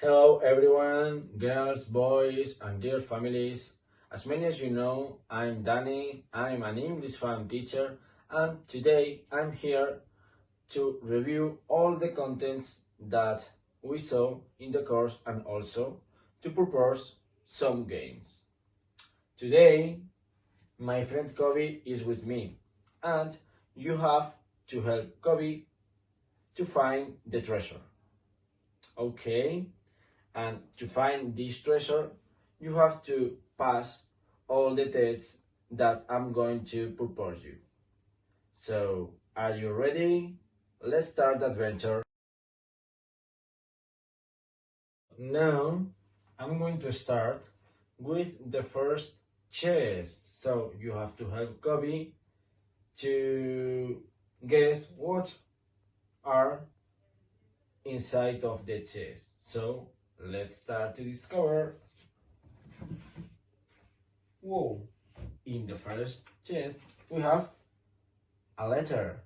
Hello everyone, girls, boys, and dear families. As many as you know, I'm Danny, I'm an English fan teacher, and today I'm here to review all the contents that we saw in the course and also to propose some games. Today, my friend Kobe is with me, and you have to help Kobe to find the treasure. Okay? And to find this treasure, you have to pass all the tests that I'm going to propose you. So, are you ready? Let's start the adventure. Now, I'm going to start with the first chest. So, you have to help Kobe to guess what are inside of the chest. So, let's start to discover. Whoa! In the first chest, we have a letter,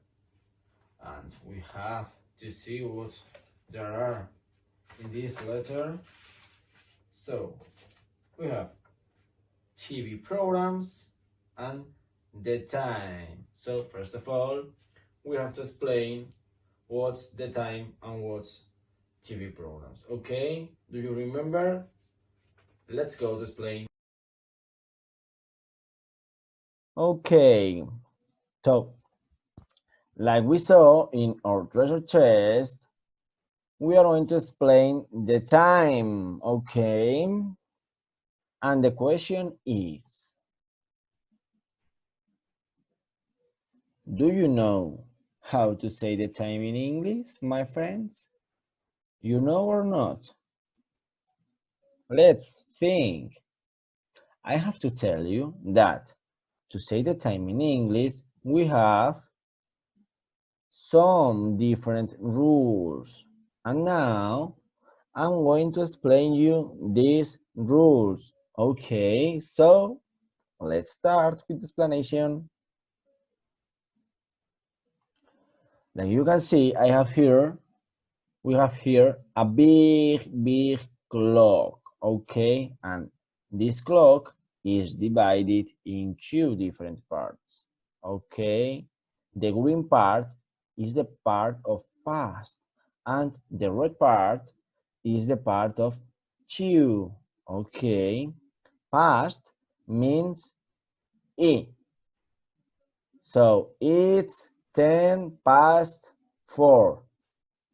and we have to see what there are in this letter. So, we have TV programs and the time. So, first of all, we have to explain what's the time and what's TV programs. Okay, do you remember? Let's go to explain. Okay, so like we saw in our treasure chest, we are going to explain the time, okay? And the question is, do you know how to say the time in English, my friends? You know or not? Let's think. I have to tell you that to say the time in English, we have some different rules. And now I'm going to explain you these rules. Okay, so let's start with the explanation. Like you can see, we have here a big clock, okay? And this clock is divided in two different parts, okay? The green part is the part of past, and the red part is the part of two, okay? Past means it. So it's 10 past 4.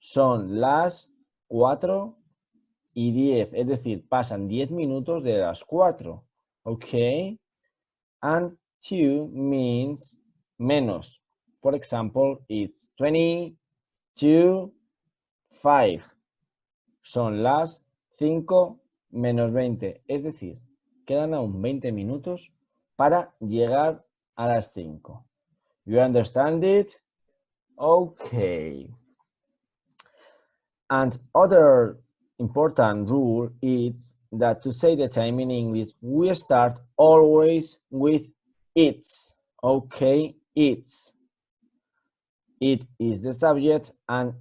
Son las 4:10, es decir, pasan 10 minutos de las 4. Okay? And 2 means menos. For example, it's 22:05. Son las 5 menos 20. Es decir, quedan aún 20 minutos para llegar a las 5. You understand it? Okay. And other important rule is that to say the time in English, we start always with it's. Okay, it's. It is the subject and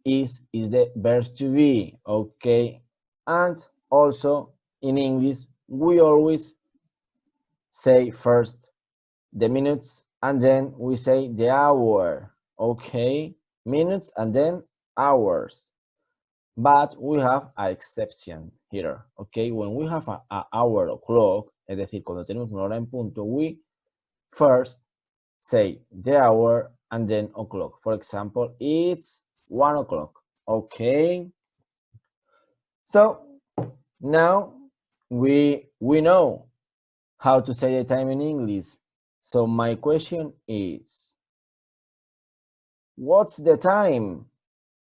is the verb to be. Okay, and also in English, we always say first the minutes and then we say the hour. Okay, minutes and then hours. But we have an exception here, okay? When we have a hour clock, es decir, cuando tenemos una hora en punto, we first say the hour and then o'clock. For example, it's 1 o'clock, okay? So now we know how to say the time in English. So my question is, what's the time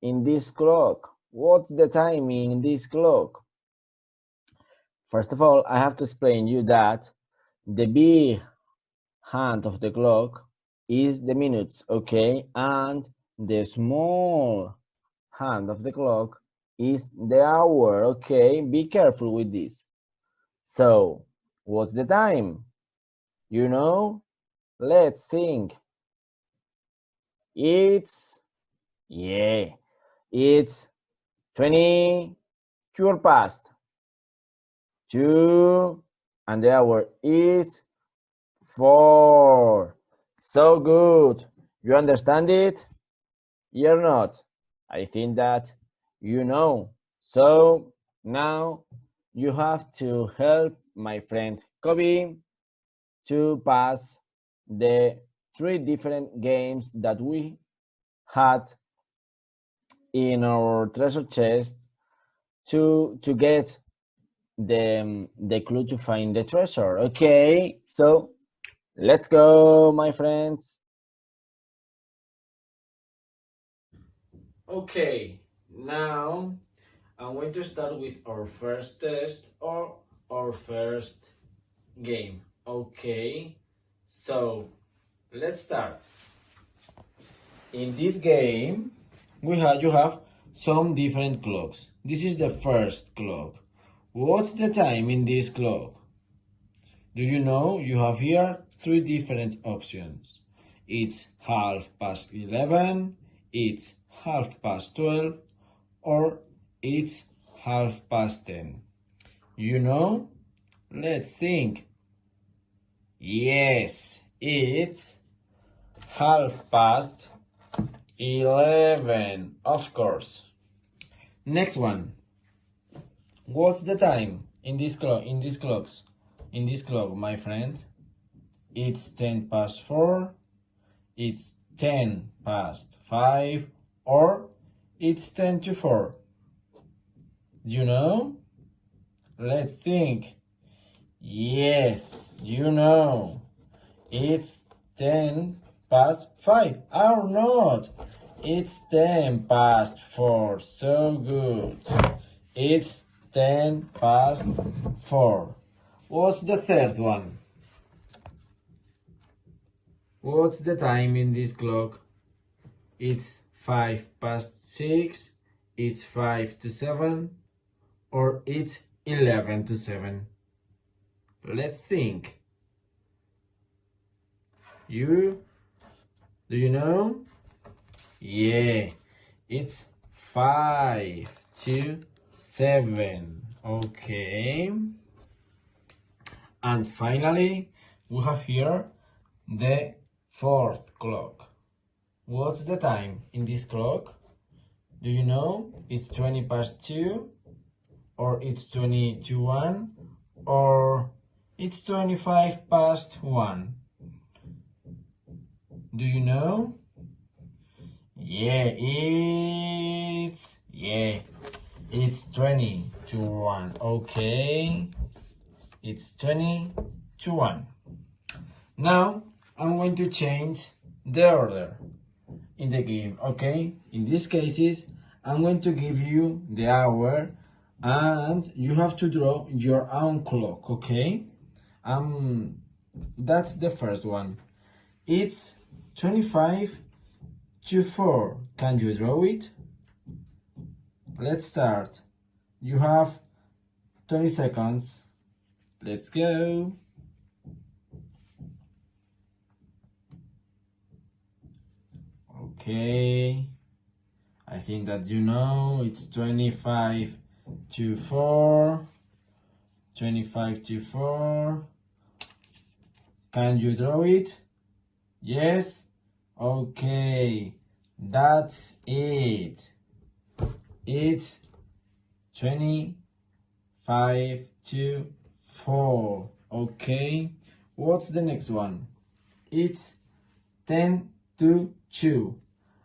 in this clock? What's the time in this clock? First of all, I have to explain you that the big hand of the clock is the minutes, okay? And the small hand of the clock is the hour, okay? Be careful with this. So, what's the time? You know? Let's think. It's 20 Your past. 2 and the hour is 4. So good. You understand it? You're not. I think that you know. So now you have to help my friend Kobe to pass the 3 different games that we had in our treasure chest to get the clue to find the treasure. Okay, so let's go, my friends. Okay, now I'm going to start with our first test or our first game. Okay, so let's start. In this game, you have some different clocks. This is the first clock. What's the time in this clock? Do you know? You have here 3 different options. It's 11:30, it's 12:30, or it's 10:30. You know? Let's think. Yes, it's 11:30, of course. Next one. What's the time in this clock? In this clock, my friend? It's 4:10, it's 5:10, or it's 4:10. You know? Let's think. Yes, you know. It's 5:10, or not. It's 4:10. So good. It's 4:10. What's the third one? What's the time in this clock? It's 6:05, it's 6:55, or it's 7:11. Let's think. Do you know? Yeah, it's 5:57. Okay. And finally, we have here the fourth clock. What's the time in this clock? Do you know? It's 2:20, or it's 2:21, or it's 1:25. Do you know? Yeah, it's 20:1. Okay, it's 20:1. Now I'm going to change the order in the game. Okay, in these cases I'm going to give you the hour and you have to draw your own clock. Okay, that's the first one. It's 25:04. Can you draw it? Let's start. You have 20 seconds. Let's go. Okay. I think that you know it's 25:04. 25:04. Can you draw it? Yes? Okay. That's it. It's 25:04. Okay. What's the next one? It's 10:02.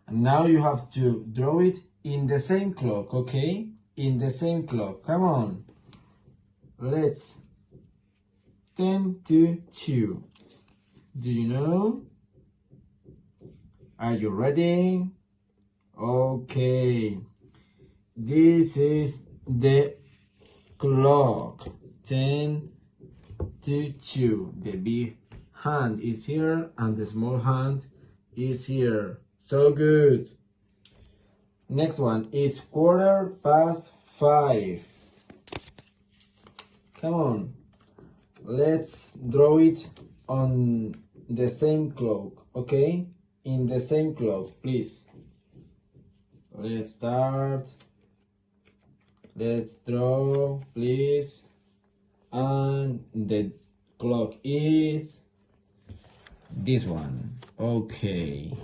And now you have to draw it in the same clock, okay? In the same clock. Come on. Let's 10:02. Do you know? Are you ready? Okay. This is the clock. 10:02. The big hand is here and the small hand is here. So good. Next one is 5:15. Come on. Let's draw it on the same clock, okay? In the same clock, please. Let's start. Let's draw, please. And the clock is this one. Okay.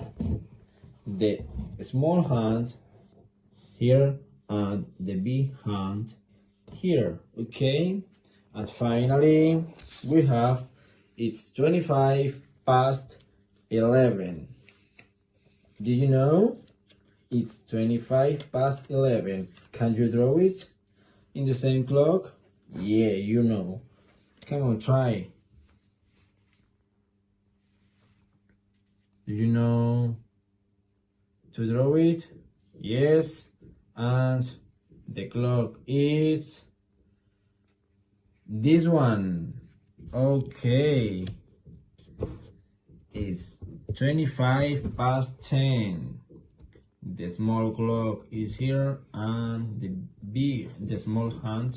The small hand here and the big hand here. Okay. And finally, we have it's 25 past 11. Do you know? It's 25 past 11. Can you draw it in the same clock? Yeah, you know. Come on, try. Do you know to draw it? Yes. And the clock is this one. Okay. It's 25 past 10. The small clock is here and the small hand,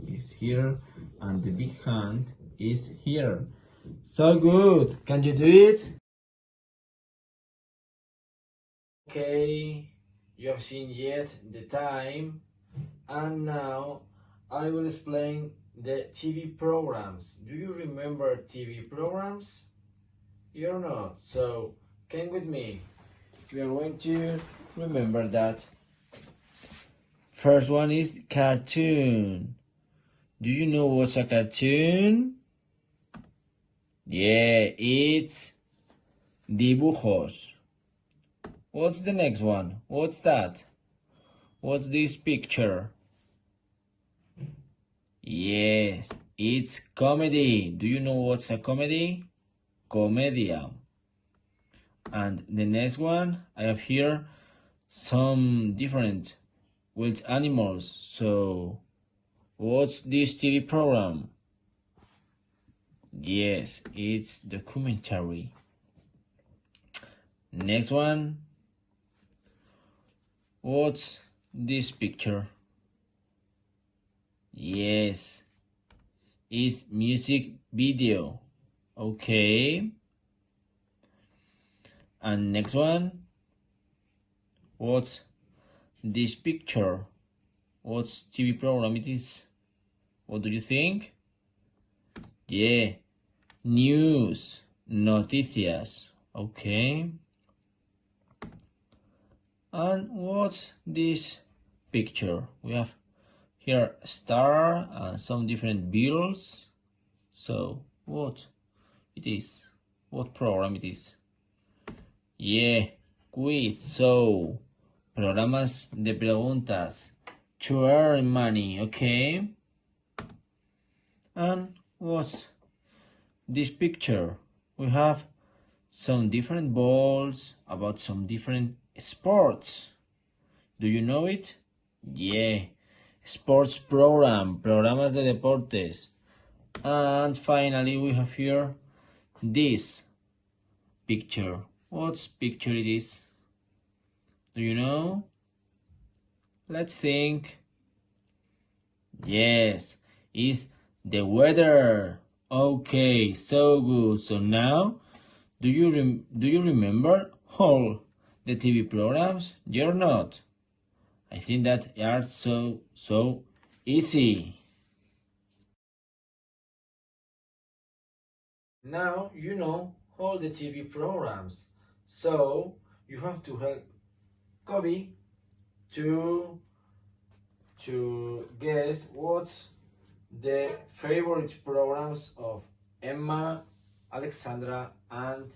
is here and the big hand is here. So good. Can you do it? Okay, you have seen yet the time, and now I will explain the TV programs. Do you remember TV programs? You're not, so come with me. We are going to remember that. First one is cartoon. Do you know what's a cartoon? Yeah, it's dibujos. What's the next one? What's that? What's this picture? Yeah, it's comedy. Do you know what's a comedy? Comedia. And the next one, I have here some different wild animals. So, what's this TV program? Yes, it's documentary. Next one. What's this picture? Yes, it's music video. Okay. And next one. What's this picture? What's TV program it is? What do you think? Yeah, news, noticias. Okay. And what's this picture? We have here a star and some different beetles. So what it is? What program it is? Yeah, quiz. So programas de preguntas to earn money. Okay. And what's this picture? We have some different balls about some different sports. Do you know it? Yeah, sports program, programas de deportes. And finally we have here this picture. What's picture it is? Do you know? Let's think. Yes, it's the weather. Okay, so good. So now, do you remember all the TV programs? You're not. I think that are so easy. Now you know all the TV programs. So you have to help Kobe to guess what's the favorite programs of Emma, Alexandra, and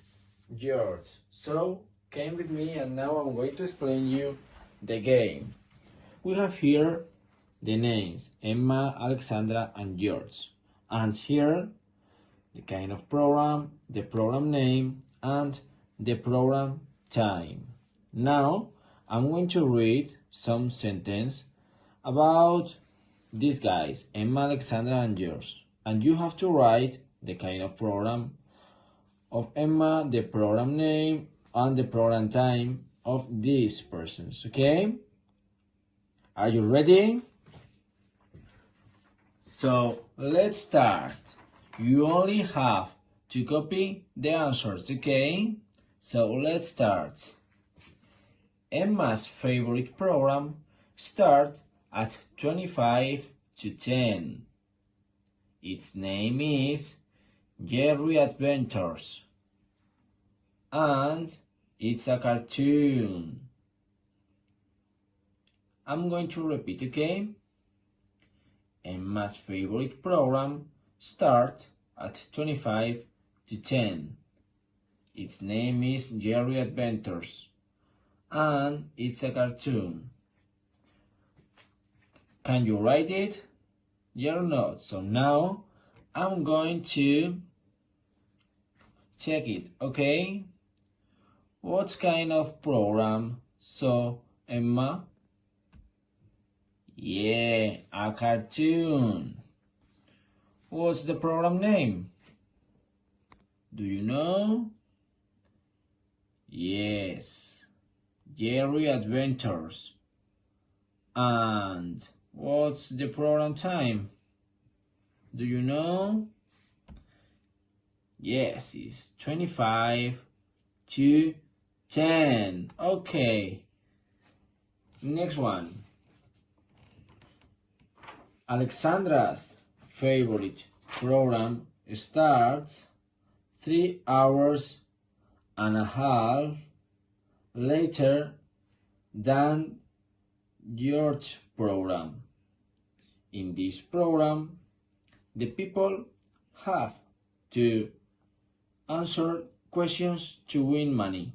George. So came with me, and now I'm going to explain you the game. We have here the names Emma, Alexandra, and George, and here the kind of program, the program name, and the program time. Now I'm going to read some sentence about these guys, Emma, Alexandra, and George, and you have to write the kind of program of Emma, the program name, and the program time of these persons. Okay? Are you ready? So let's start. You only have to copy the answers, okay? So let's start. Emma's favorite program starts at 25 to 10. Its name is Jerry Adventures, and it's a cartoon. I'm going to repeat, okay? Emma's favorite program starts at 25 to 10. Its name is Jerry Adventures, and it's a cartoon. Can you write it? Yeah or not? So now I'm going to check it, okay? What kind of program saw Emma? Yeah, a cartoon. What's the program name? Do you know? Yes, Jerry Adventures. And what's the program time? Do you know? Yes, it's 25 to 10. Okay. Next one. Alexandra's favorite program starts 3 hours and a half later than George's program. In this program, the people have to answer questions to win money.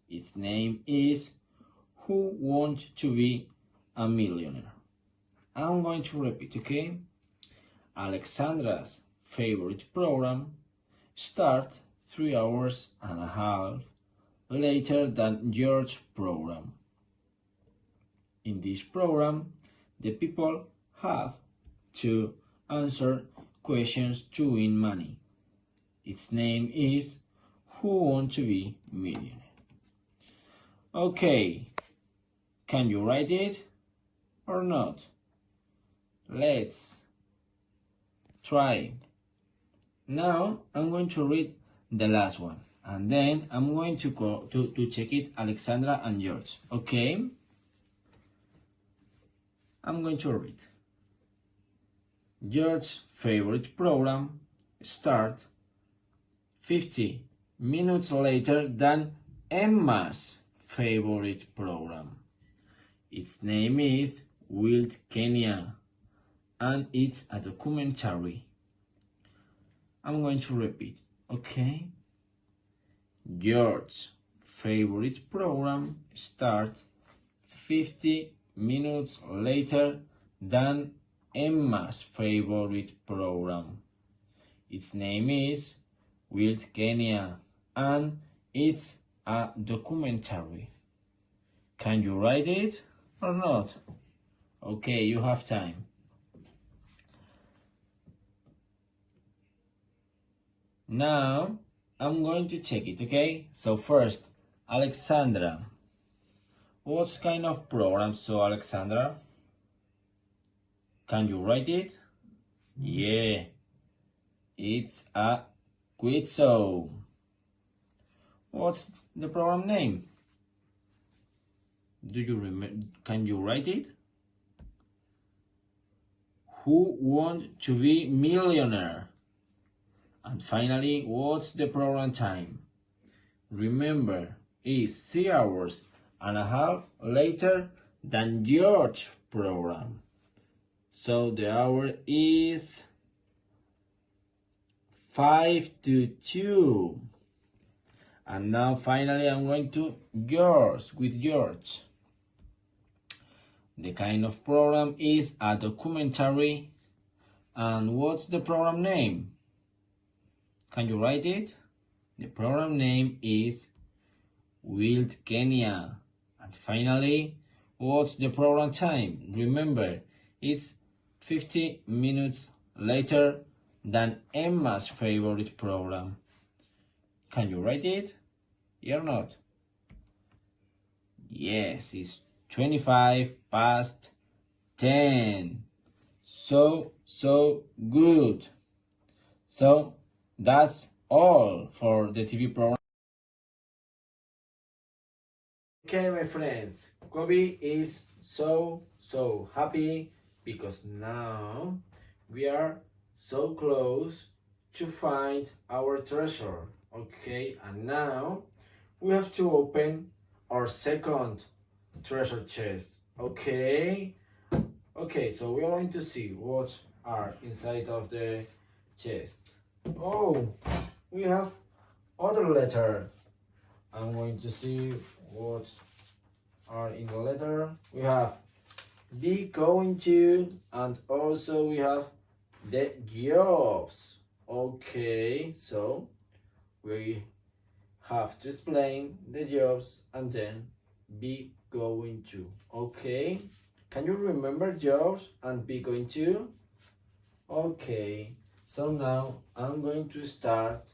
Its name is Who Wants to Be a Millionaire? I'm going to repeat, okay? Alexandra's favorite program starts 3 hours and a half later than George's program. In this program, the people have to answer questions to win money. Its name is Who Wants to Be a Millionaire? Okay, can you write it or not? Let's try. Now I'm going to read the last one, and then I'm going to go to check it, Alexandra and George. Okay? I'm going to read. George's favorite program starts 50 minutes later than Emma's favorite program. Its name is Wild Kenya, and it's a documentary. I'm going to repeat, okay? George's favorite program starts 50 minutes later than Emma's favorite program. Its name is Wild Kenya, and it's a documentary. Can you write it or not? Okay, you have time. Now, I'm going to check it, okay? So first, Alexandra. What kind of program saw Alexandra? Can you write it? Yeah, it's a quiz show. What's the program name? Do you remember? Can you write it? Who wants to be millionaire? And finally, what's the program time? Remember, it's 3 hours and a half later than George's program. So the hour is 5 to 2. And now finally I'm going to George, with George. The kind of program is a documentary. And what's the program name? Can you write it? The program name is Wild Kenya. And finally, what's the program time? Remember, it's 50 minutes later than Emma's favorite program. Can you write it? Yeah or not? Yes, it's 25 past 10. So good. So that's all for the TV program. Okay, my friends, Kobe is so happy because now we are so close to find our treasure. Okay, and now we have to open our second treasure chest. Okay, so we are going to see what are inside of the chest. Oh, we have other letter. I'm going to see what are in the letter. We have be going to, and also we have the jobs. Okay, so we have to explain the jobs and then be going to. Okay, can you remember jobs and be going to? Okay, so now I'm going to start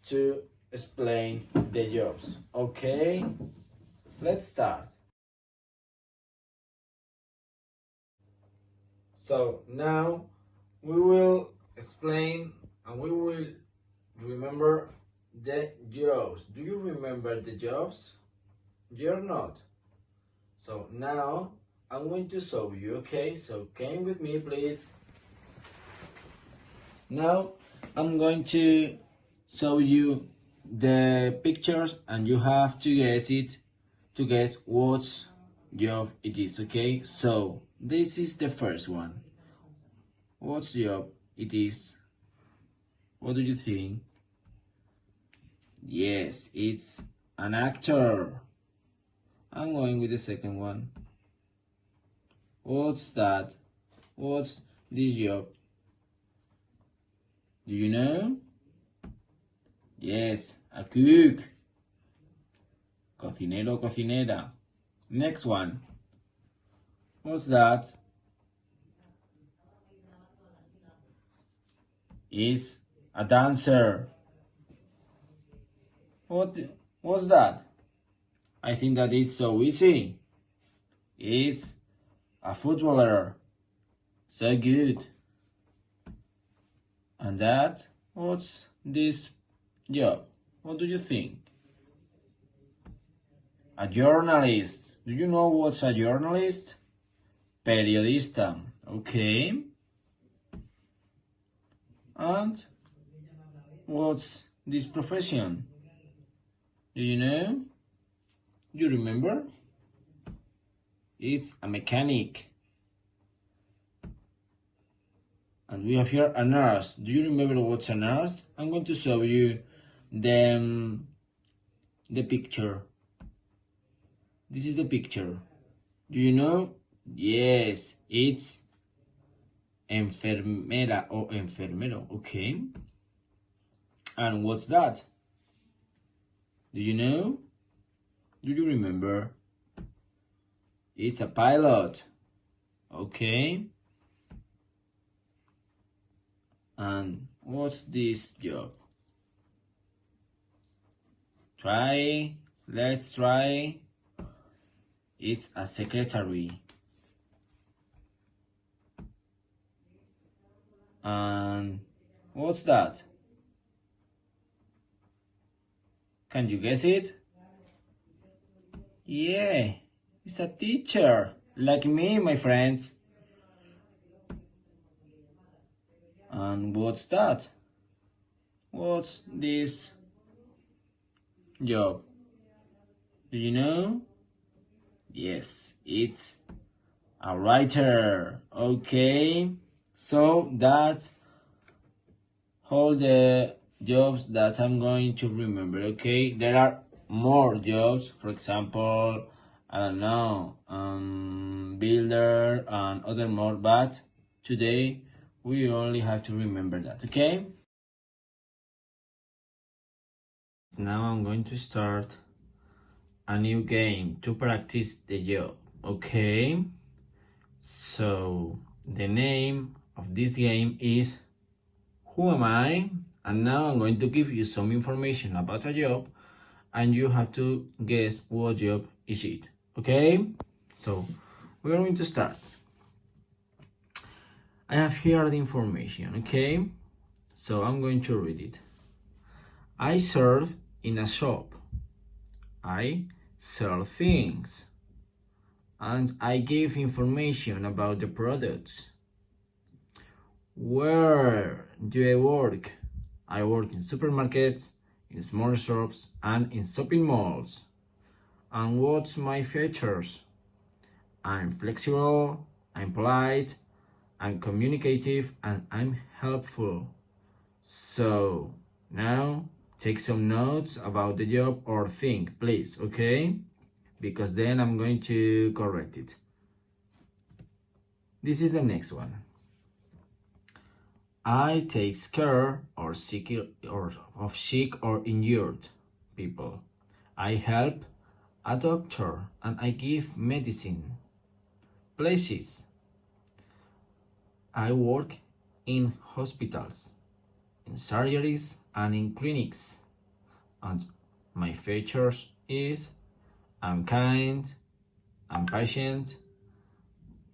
to explain the jobs. Okay, let's start. So now we will explain and we will remember the jobs. Do you remember the jobs? You're not. So now I'm going to show you, okay? So came with me, please. Now I'm going to show you the pictures and you have to guess it, to guess what job it is, okay? So this is the first one. What job it is? What do you think? Yes, it's an actor. I'm going with the second one. What's that? What's this job? Do you know? Yes, a cook. Cocinero, cocinera. Next one. What's that? It's a dancer. What's that? I think that it's so easy. It's a footballer. So good. And that, what's this job? What do you think? A journalist. Do you know what's a journalist? Periodista. Okay. And what's this profession? Do you know? You remember? It's a mechanic. And we have here a nurse. Do you remember what's a nurse? I'm going to show you the picture. This is the picture. Do you know? Yes, it's enfermera or enfermero. Okay. And what's that? Do you know? Do you remember? It's a pilot. Okay. And what's this job? Let's try. It's a secretary. And what's that? Can you guess it? Yeah, it's a teacher, like me, my friends. And what's that? What's this job? Do you know? Yes, it's a writer. Okay, so that's all the jobs that I'm going to remember. Okay, there are more jobs. For example, I don't know, builder and other more. But today we only have to remember that. Okay. Now I'm going to start a new game to practice the job. Okay. So the name of this game is Who Am I? And now I'm going to give you some information about a job and you have to guess what job is it. Okay? So we're going to start. I have here the information, okay? So I'm going to read it. I serve in a shop. I sell things, and I give information about the products. Where do I work? I work in supermarkets, in small shops, and in shopping malls. And what's my features? I'm flexible, I'm polite, I'm communicative, and I'm helpful. So now take some notes about the job or thing, please, okay? Because then I'm going to correct it. This is the next one. I take care of sick or injured people. I help a doctor and I give medicine. Places. I work in hospitals, in surgeries and in clinics. And my features is I'm kind, I'm patient,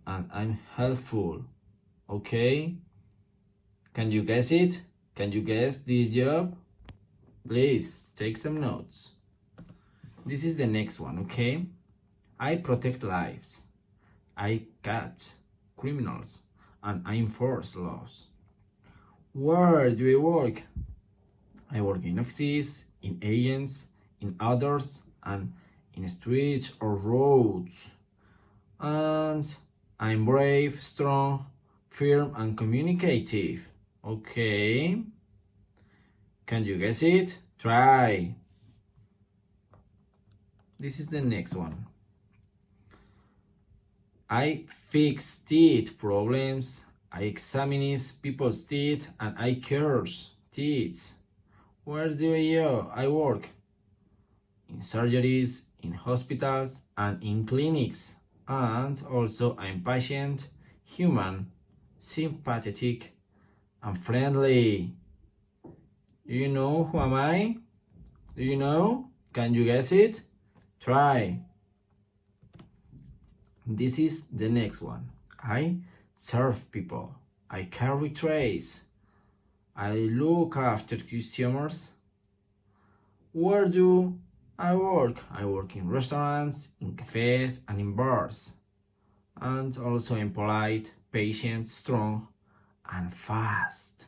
and I'm helpful. Okay? Can you guess it? Can you guess this job? Please take some notes. This is the next one, okay? I protect lives. I catch criminals and I enforce laws. Where do I work? I work in offices, in agents, in others, and in streets or roads. And I'm brave, strong, firm, and communicative. Okay. Can you guess it? Try. This is the next one. I fix teeth problems. I examine people's teeth and I cures teeth. Where do I go? I work in surgeries, in hospitals, and in clinics. And also I'm patient, human, sympathetic, and friendly. Do you know who am I? Do you know? Can you guess it? Try. This is the next one. I serve people. I carry trays. I look after customers. Where do I work? I work in restaurants, in cafes, and in bars. And also I'm polite, patient, strong, and fast.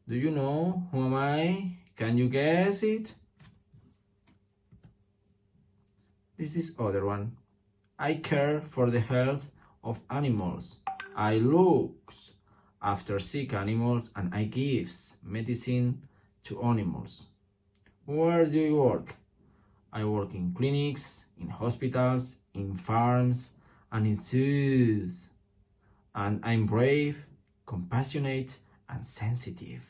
Do you know who am I? Can you guess it? This is other one. I care for the health of animals. I look after sick animals and I give medicine to animals. Where do you work? I work in clinics, in hospitals, in farms, and in zoos. And I'm brave, compassionate, and sensitive.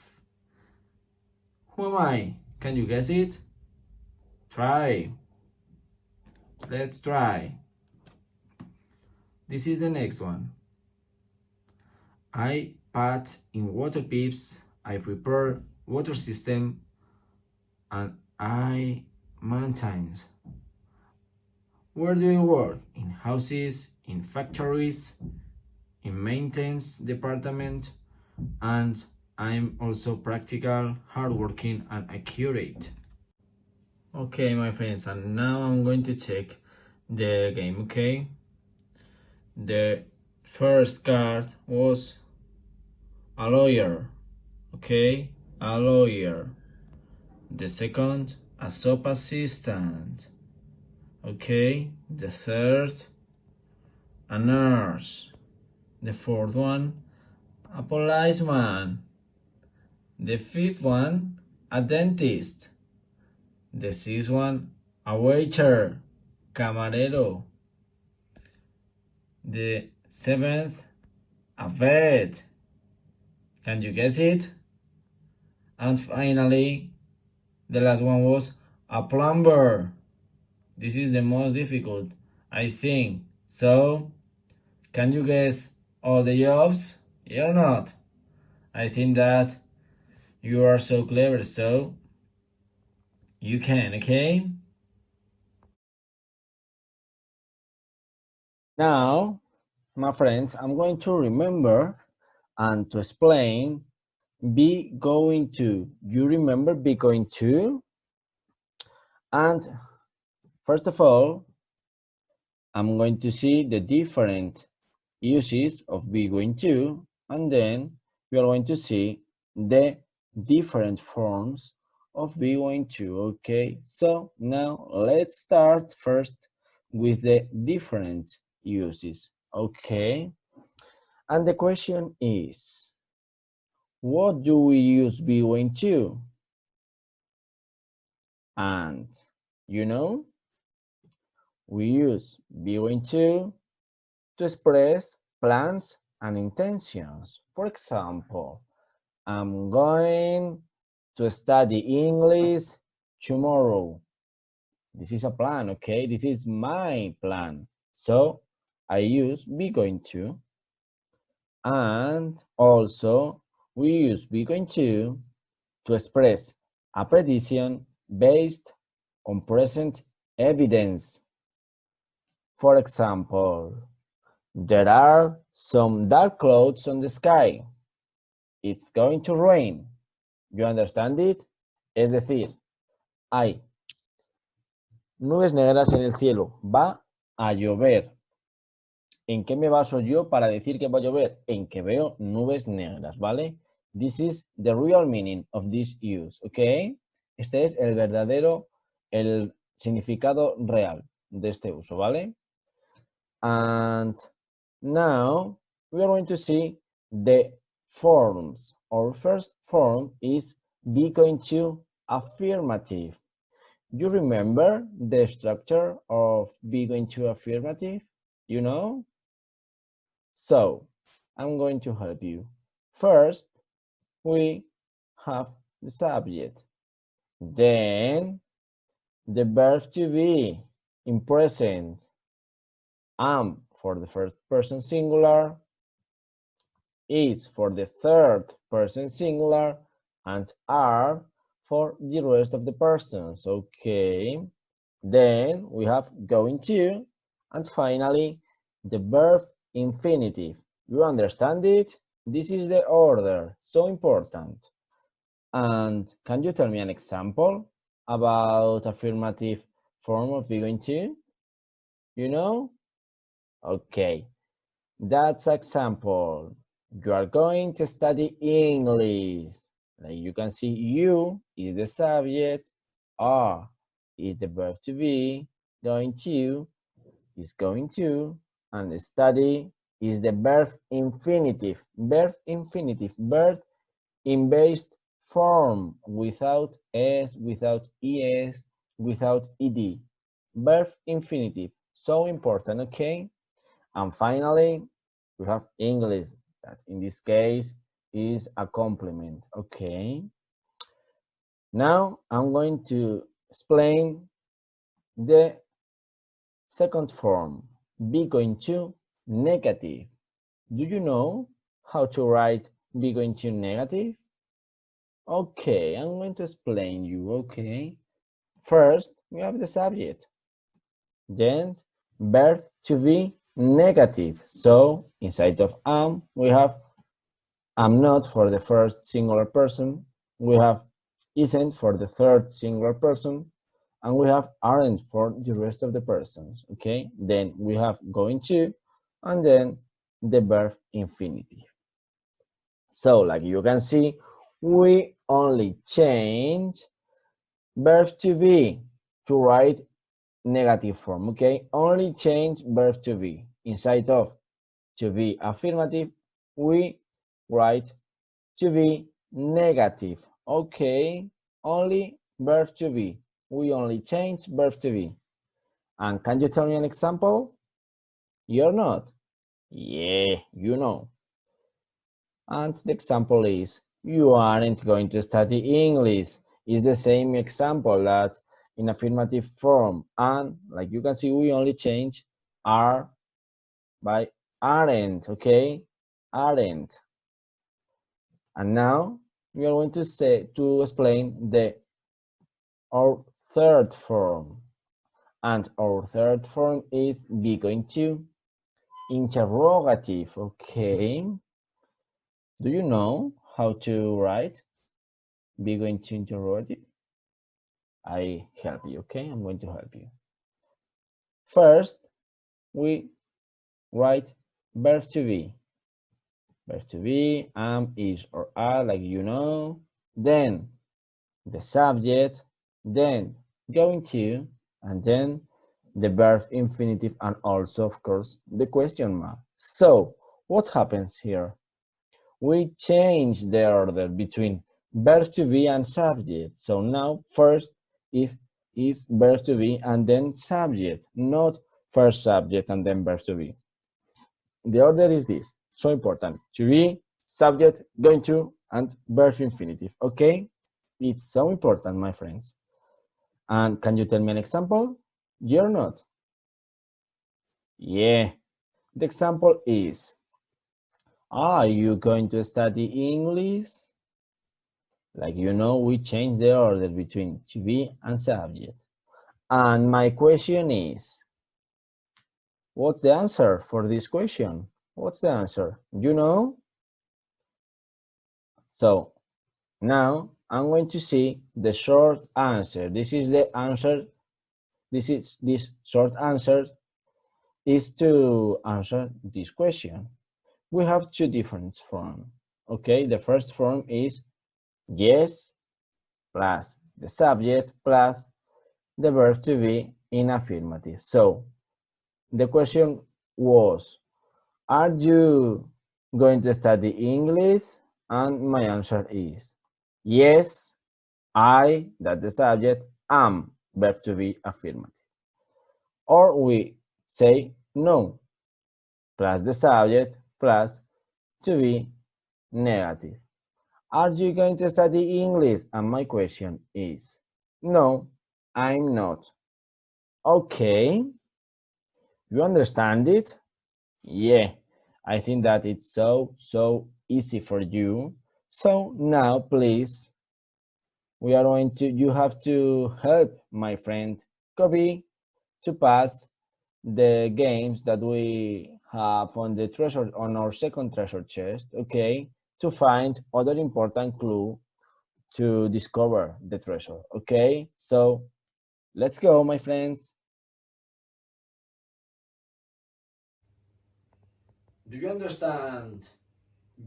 Who am I? Can you guess it? Try. Let's try. This is the next one. I pat in water pipes, I repair water system, and I maintain. Where do I work? In houses, in factories, in maintenance department, and I'm also practical, hardworking, and accurate. Okay, my friends, and now I'm going to check the game, okay? The first card was a lawyer, okay? A lawyer. The second, a shop assistant, okay? The third, a nurse. The fourth one, a policeman. The fifth one, a dentist. The sixth one, a waiter, camarero. The seventh, a vet. Can you guess it? And finally, the last one was a plumber. This is the most difficult, I think. So, can you guess all the jobs? Yeah or not? I think that you are so clever, so you can, okay? Now, my friends, I'm going to remember and to explain be going to. You remember be going to? And First of all, I'm going to see the different uses of be going to, and then we are going to see the different forms of be going to. Okay, so now let's start first with the different uses. Okay, and the question is, what do we use be going to? And you know, we use be going to express plans and intentions. For example, I'm going to study English tomorrow. This is a plan, okay? This is my plan. So I use be going to. And also we use be going to express a prediction based on present evidence. For example, there are some dark clouds on the sky. It's going to rain. You understand it? Es decir, hay nubes negras en el cielo. Va a llover. ¿En qué me baso yo para decir que va a llover? En que veo nubes negras, ¿vale? This is the real meaning of this use, ¿ok? Este es el significado real de este uso, ¿vale? And now we are going to see the forms. Our first form is be going to affirmative. You remember the structure of be going to affirmative? You know? So I'm going to help you. First, we have the subject. Then the verb to be in present. Am for the first person singular, is for the third person singular, and are for the rest of the persons. Okay. Then we have going to, and finally the verb infinitive. You understand it? This is the order, so important. And can you tell me an example about affirmative form of be going to? You know? Okay, that's example. You are going to study English. Like you can see, you is the subject, are is the verb to be, going to is going to, and study is the verb infinitive. Verb infinitive, verb in based form, without s, without es, without ed. Verb infinitive, so important, okay? And finally, we have English, that in this case is a complement, okay? Now I'm going to explain the second form, be going to negative. Do you know how to write be going to negative? Okay, I'm going to explain you, okay? First, we have the subject. Then, verb to be negative. So, inside of am, we have am not for the first singular person. We have isn't for the third singular person. And we have aren't for the rest of the persons, okay? Then we have going to, and then the verb infinitive. So, like you can see, we only change verb to be to write negative form, okay? Only change verb to be. Inside of to be affirmative, we write to be negative, okay? Only verb to be. We only change verb to be. And can you tell me an example? You're not? Yeah, you know. And the example is, you aren't going to study English. It's the same example that in affirmative form. And like you can see, we only change are by aren't, okay? Aren't. And now we are going to explain our third form. And our third form is be going to interrogative, okay? Do you know how to write be going to interrogative? I help you, okay? I'm going to help you. First, we write verb to be. Verb to be, am, is, or are, like you know. Then the subject, then going to, and then the verb infinitive, and also, of course, the question mark. So, what happens here? We change the order between verb to be and subject. So now, first, if is verb to be and then subject, not first subject and then verb to be. The order is this, so important. To be, subject, going to, and verb infinitive, okay? It's so important, my friends. And can you tell me an example? You're not. Yeah. The example is, are you going to study English? Like you know, we change the order between to be and subject. And my question is, what's the answer for this question? What's the answer? You know? So now I'm going to see the short answer. This is the answer. This short answer is to answer this question. We have two different forms. Okay, the first form is yes plus the subject plus the verb to be in affirmative. So the question was, are you going to study English? And my answer is yes, I, that's the subject, am, verb to be affirmative. Or we say no, plus the subject, plus to be negative. Are you going to study English? And my question is no, I'm not. Okay, you understand it? Yeah, I think that it's so easy for you. So now, please, you have to help my friend Kobe to pass the games that we have on the treasure, on our second treasure chest, okay, to find other important clue to discover the treasure, okay? So let's go, my friends. Do you understand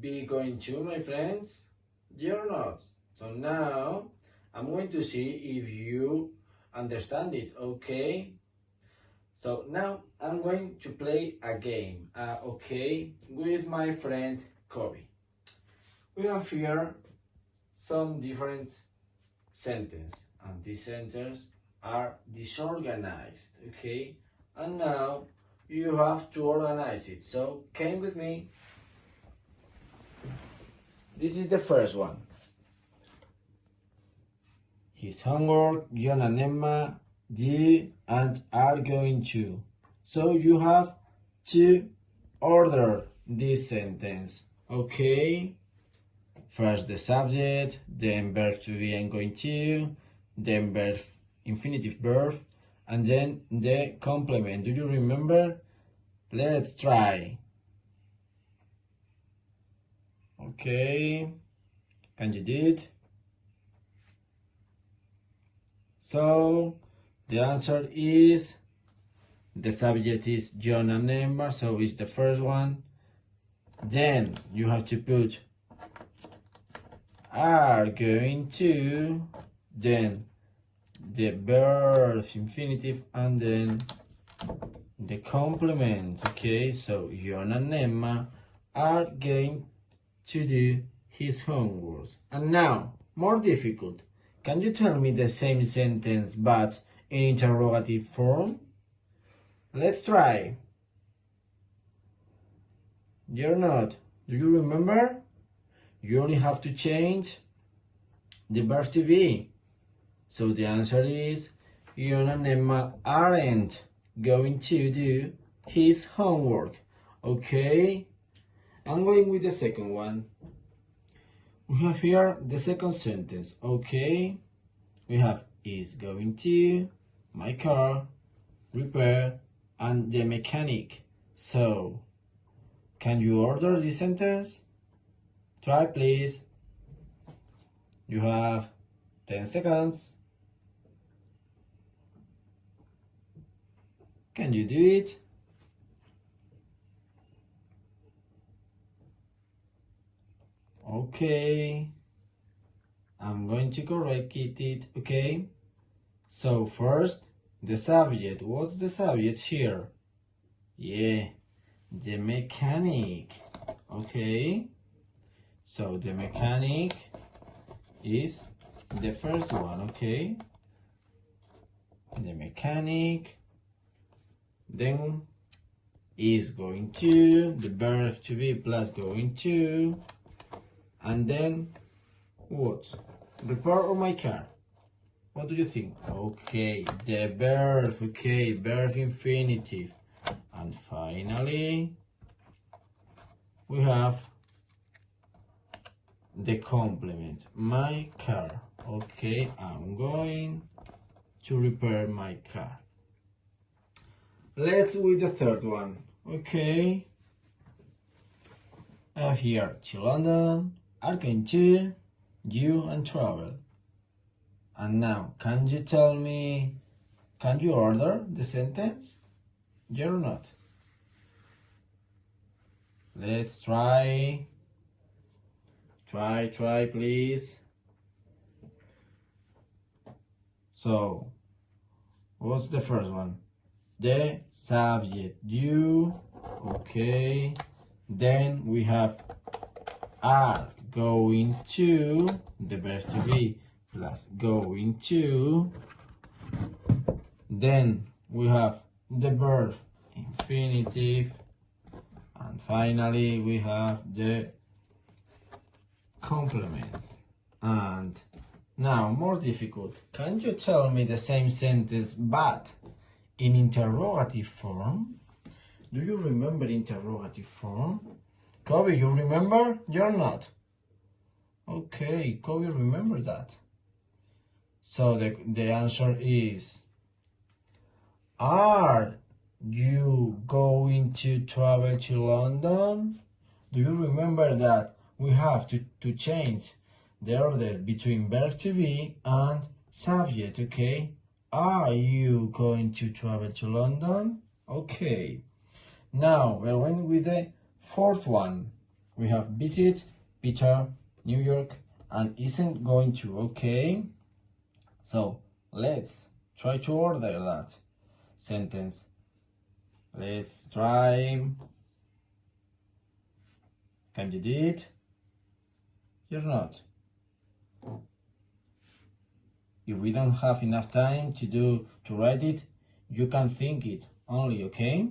be going to, my friends? You're not. So now I'm going to see if you understand it, okay? So now I'm going to play a game, okay, with my friend Kobe. We have here some different sentences, and these sentences are disorganized, okay? And now you have to organize it. So came with me. This is the first one. His homework, John and Emma did and are going to. So you have to order this sentence, okay? First the subject, then verb to be and going to, then verb, infinitive verb, and then the complement. Do you remember? Let's try. Okay, can you do it? So the answer is, the subject is John and Emma, so it's the first one. Then you have to put are going to, then the verb infinitive, and then the complement. Okay, so John and Emma are going to do his homework. And now, more difficult. Can you tell me the same sentence but in interrogative form? Let's try. You're not. Do you remember? You only have to change the verb to be. So the answer is, John and Emma aren't going to do his homework. Okay? I'm going with the second one. We have here the second sentence. Okay? We have is going to, my car, repair, and the mechanic. So, can you order this sentence? Try, please. You have 10 seconds. Can you do it? Okay. I'm going to correct it, okay? So first, the subject. What's the subject here? Yeah, the mechanic. Okay. So the mechanic is the first one, okay? The mechanic. Then is going to, the verb to be plus going to, and then what? Repair or my car? What do you think? Okay, the verb, okay, verb infinitive. And finally, we have the complement, my car. Okay, I'm going to repair my car. Let's with the third one. Okay, I have here to London, are going to, you and travel. And now, can you tell me, can you order the sentence? Yeah or not? Let's try. Try, please. So, what's the first one? The subject, you, okay. Then we have are going to, the verb to be plus going to. Then we have the verb infinitive. And finally, we have the complement. And now, more difficult. Can you tell me the same sentence but in interrogative form? Do you remember interrogative form? Kobe, you remember? You're not. Okay, Kobe, remember that. So the answer is, are you going to travel to London? Do you remember that we have to change the order between verb to be and subject, okay? Are you going to travel to London? Okay. Now we're going with the fourth one. We have visit, Peter, New York, and isn't going to, okay? So let's try to order that sentence. Let's try. Can you do it? You're not. If we don't have enough time to write it, you can think it only, okay?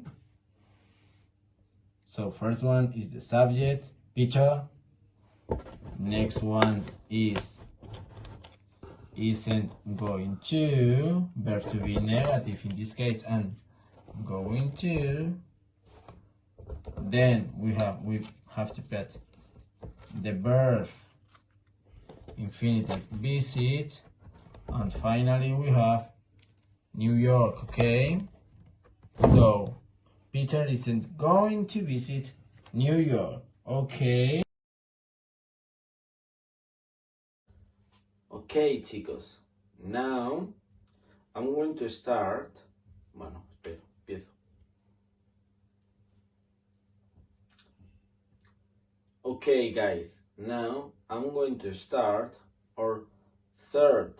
So first one is the subject, Peter. Next one is isn't going to, verb to be negative in this case, and going to. Then we have to put the verb infinitive, visit, and finally we have New York, okay? So Peter isn't going to visit New York, okay? Okay, chicos. Now I'm going to start. Bueno, espero, empiezo. Okay, guys. Now I'm going to start our third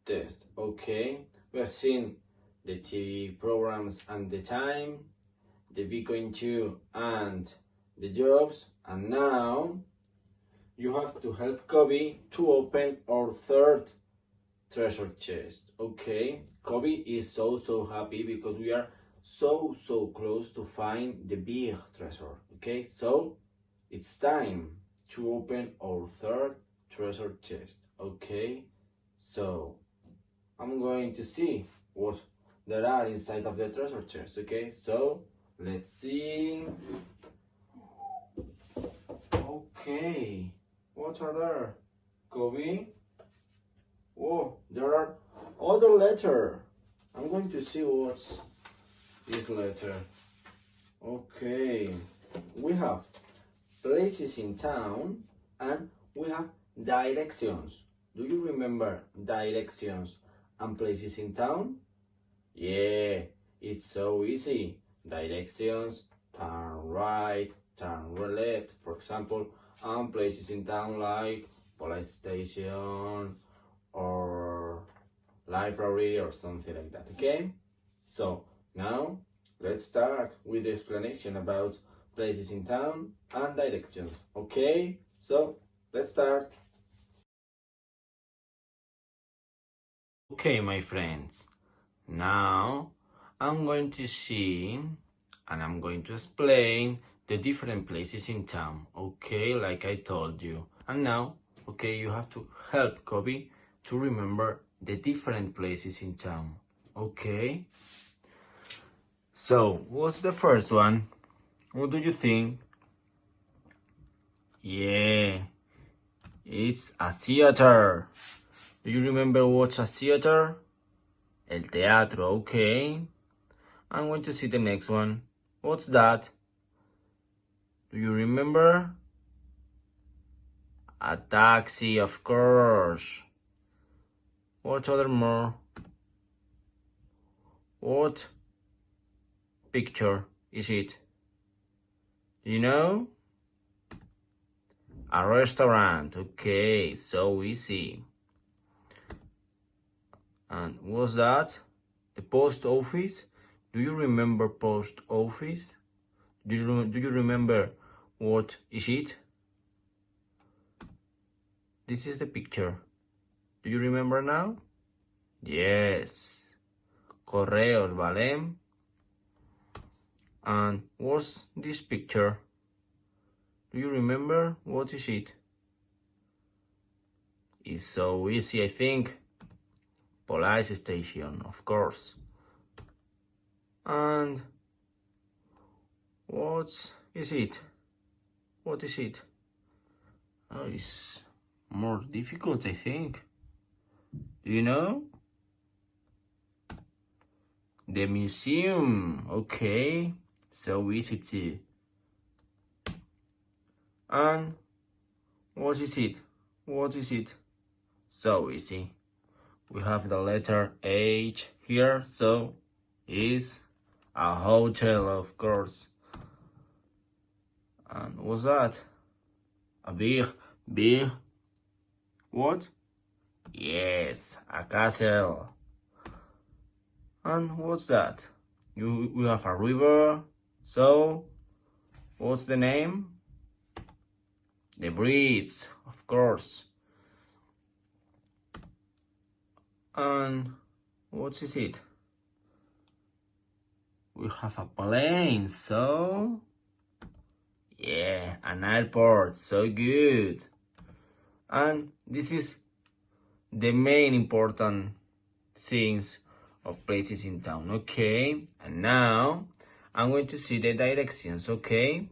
test. Okay, we have seen the TV programs and the time, the Bitcoin 2 and the jobs, and now you have to help Kobe to open our third treasure chest. Okay, Kobe is so happy because we are so close to find the big treasure. Okay, so it's time to open our third treasure chest. Okay, so I'm going to see what there are inside of the treasure chest. Okay, so let's see. Okay, what are there? Kobe? Oh, there are other letters. I'm going to see what's this letter. Okay, we have places in town and we have directions. Do you remember directions and places in town? Yeah, It's so easy. Directions, turn right, turn left, for example, and places in town like police station or library or something like that, okay? So now let's start with the explanation about places in town and directions, okay? So let's start. Okay, my friends, now I'm going to see and I'm going to explain the different places in town, okay, like I told you. And now, okay, you have to help Kobe to remember the different places in town, okay? So, what's the first one? What do you think? Yeah, it's a theater. Do you remember what's a theater? El teatro, okay. I'm going to see the next one. What's that? Do you remember? A taxi, of course. What other more? What picture is it? Do you know? A restaurant, okay, so easy. And what's that? The post office? Do you remember post office? Do you remember what is it? This is the picture. Do you remember now? Yes. Correos, ¿vale? And what's this picture? Do you remember what is it? It's so easy, I think. Police station, of course. And what is it? What is it? Oh, it's more difficult, I think. Do you know? The museum, okay. So easy too. And what is it? What is it? So easy. We have the letter H here, so it's a hotel, of course. And what's that? A big, what? Yes, a castle. And what's that? We have a river, so what's the name? The bridge, of course. And what is it? We have a plane, so yeah, an airport, so good. And this is the main important things of places in town, okay? And now I'm going to see the directions, okay?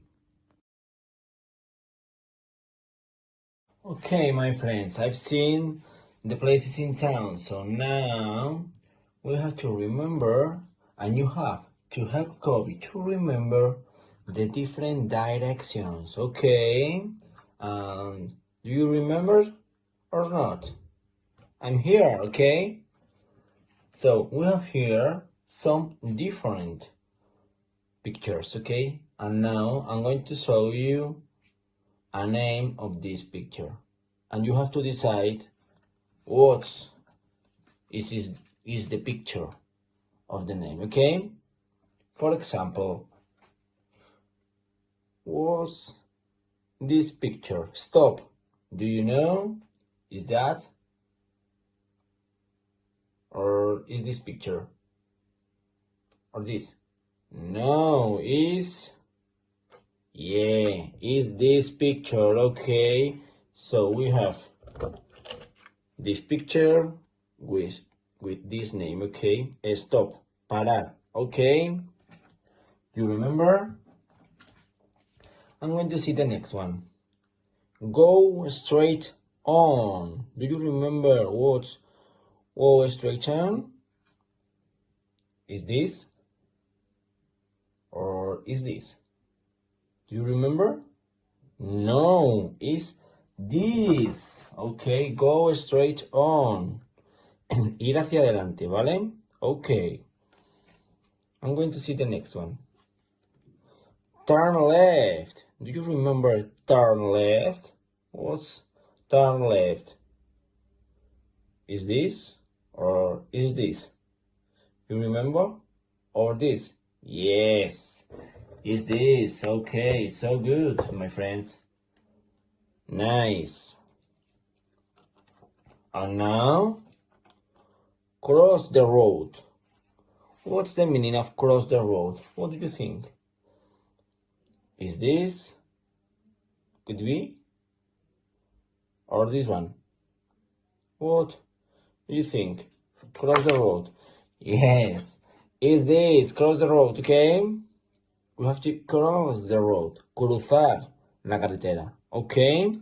Okay, my friends, I've seen the places in town, so now we have to remember, and you have to help Kobe to remember the different directions, okay? Do you remember or not? I'm here, okay? So we have here some different pictures, okay? And now I'm going to show you a name of this picture. And you have to decide what is the picture of the name, okay? For example, what's this picture? Stop. Do you know? Is that? Or is this picture? Or this? No, is this picture, okay? So we have this picture with this name, okay? Stop, parar, okay? You remember? I'm going to see the next one. Go straight on. Do you remember what go straight on? Is this? Or is this? Do you remember? No, it's this. Okay, go straight on. Ir hacia adelante, ¿vale? Okay. I'm going to see the next one. Turn left. Do you remember turn left? What's turn left? Is this or is this? You remember? Or this? Yes. Is this? Okay, so good, my friends. Nice. And now, cross the road. What's the meaning of cross the road? What do you think? Is this? Could be? Or this one? What do you think? Cross the road. Yes. Is this? Cross the road, okay? We have to cross the road. Cruzar la carretera, okay?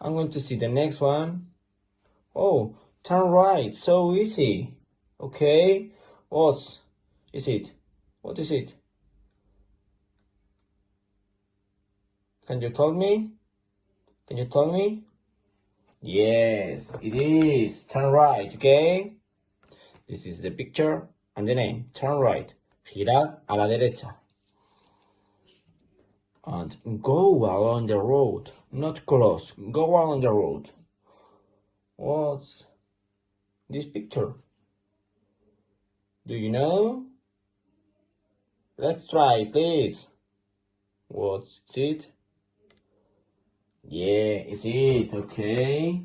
I'm going to see the next one. Oh, turn right. So easy. Okay. What is it? What is it? Can you tell me? Can you tell me? Yes, it is. Turn right, okay? This is the picture and the name. Turn right. Girar a la derecha. And go along the road. Not cross. Go along the road. What's this picture? Do you know? Let's try, please. What's it? Yeah, is it? Okay.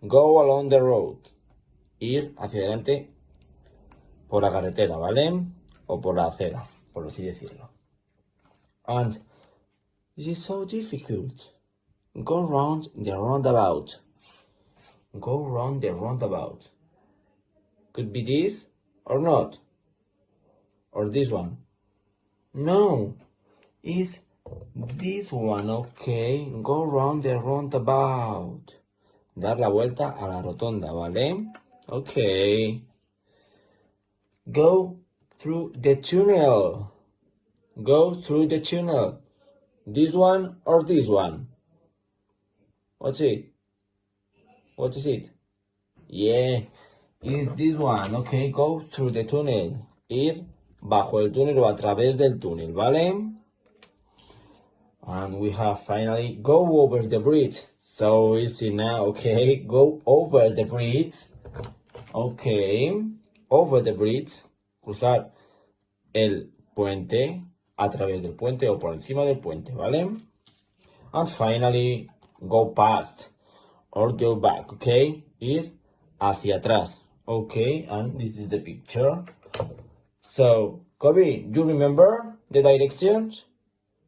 Go along the road. Ir hacia adelante por la carretera, ¿vale? O por la acera, por así decirlo. And this is so difficult. Go round the roundabout. Go round the roundabout. Could be this or not. Or this one. No, it's this one, okay. Go round the roundabout. Dar la vuelta a la rotonda, ¿vale? Okay. Go through the tunnel. Go through the tunnel. This one or this one? What's it? What is it? Yeah, it's this one. Okay, go through the tunnel. Ir bajo el túnel o a través del túnel, ¿vale? And we have finally go over the bridge. So easy now, okay? Go over the bridge. Okay, over the bridge. Cruzar el puente, a través del puente o por encima del puente, ¿vale? And finally, go past or go back, okay? Ir hacia atrás, okay? And this is the picture. So, Kobe, you remember the directions?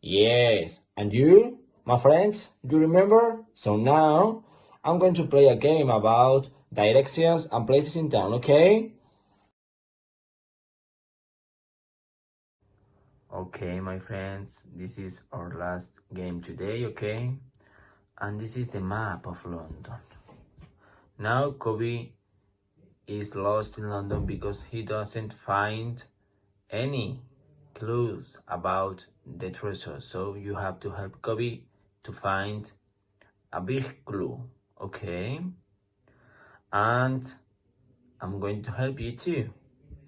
Yes. And you, my friends, do you remember? So now, I'm going to play a game about directions and places in town, okay? Okay, my friends, this is our last game today, okay? And this is the map of London. Now Kobe is lost in London because he doesn't find any clues about the treasure. So you have to help Kobe to find a big clue, okay? And I'm going to help you too.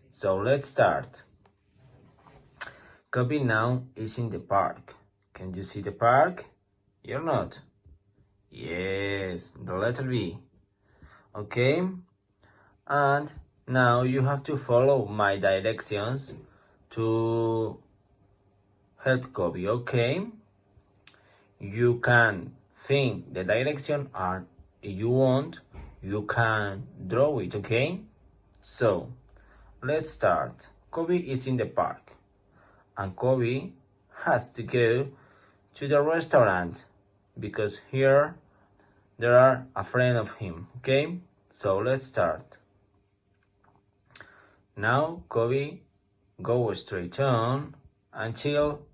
So let's start. Kobe now is in the park. Can you see the park? You're not? Yes, the letter B. Okay? And now you have to follow my directions to help Kobe, okay? You can think the direction and if you want, you can draw it, okay? So, let's start. Kobe is in the park and Kobe has to go to the restaurant because here there are a friend of him, okay? So let's start. Now Kobe go straight on until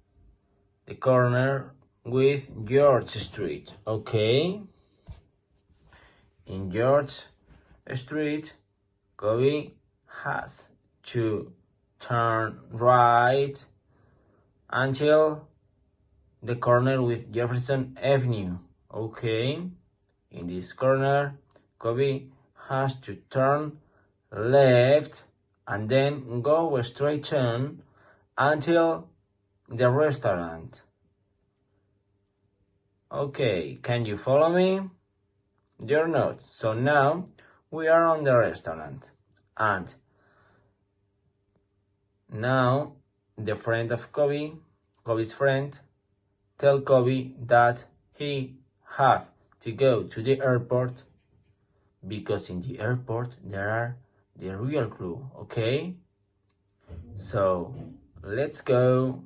the corner with George Street, okay? In George Street, Kobe has to turn right until the corner with Jefferson Avenue, okay? In this corner, Kobe has to turn left and then go straight on until the restaurant. Okay, can you follow me? You're not. So now we are on the restaurant, and now the friend of Kobe's friend, tell Kobe that he have to go to the airport because in the airport there are the real clue, okay? So let's go.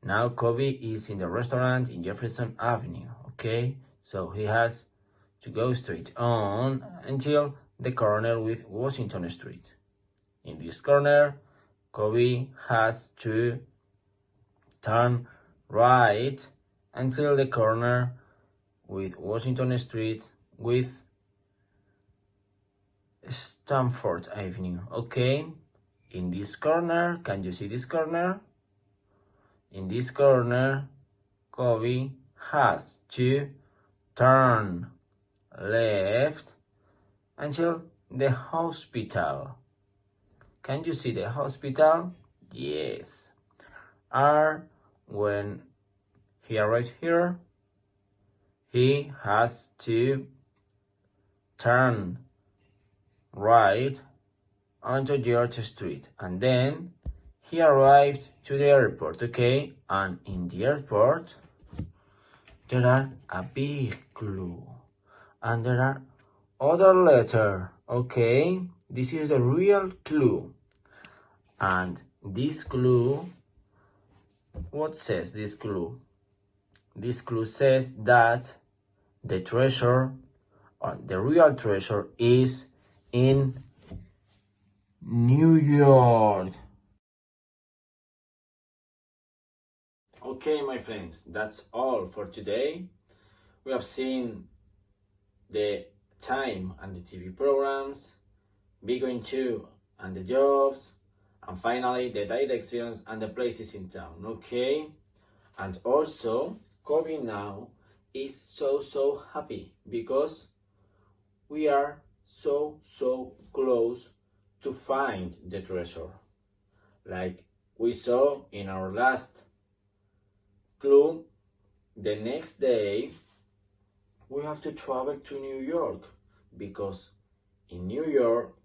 Now Kobe is in the restaurant in Jefferson Avenue, okay? So he has to go straight on until the corner with Washington Street. In this corner, Kobe has to turn right until the corner with Washington Street with Stamford Avenue, okay? In this corner, can you see this corner? In this corner, Kobe has to turn left until the hospital. Can you see the hospital? Yes. When he arrived here, he has to turn right onto George Street, and then he arrived to the airport, okay? And in the airport, there are a big clue, and there are other letter, okay? This is the real clue, and this clue, what says this clue? This clue says that the treasure, or the real treasure, is in New York. Okay, my friends, that's all for today. We have seen the time and the TV programs, Big Going To and the jobs, and finally the directions and the places in town, okay? And also, Kobe now is so happy because we are so close to find the treasure. Like we saw in our last clue, the next day we have to travel to New York because in New York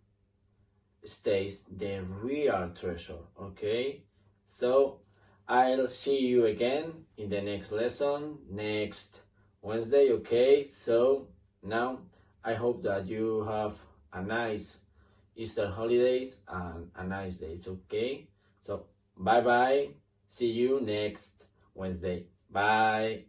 stays the real treasure, okay? So I'll see you again in the next lesson next Wednesday, okay? So now I hope that you have a nice Easter holidays and a nice day, okay? So bye bye, see you next Wednesday, bye.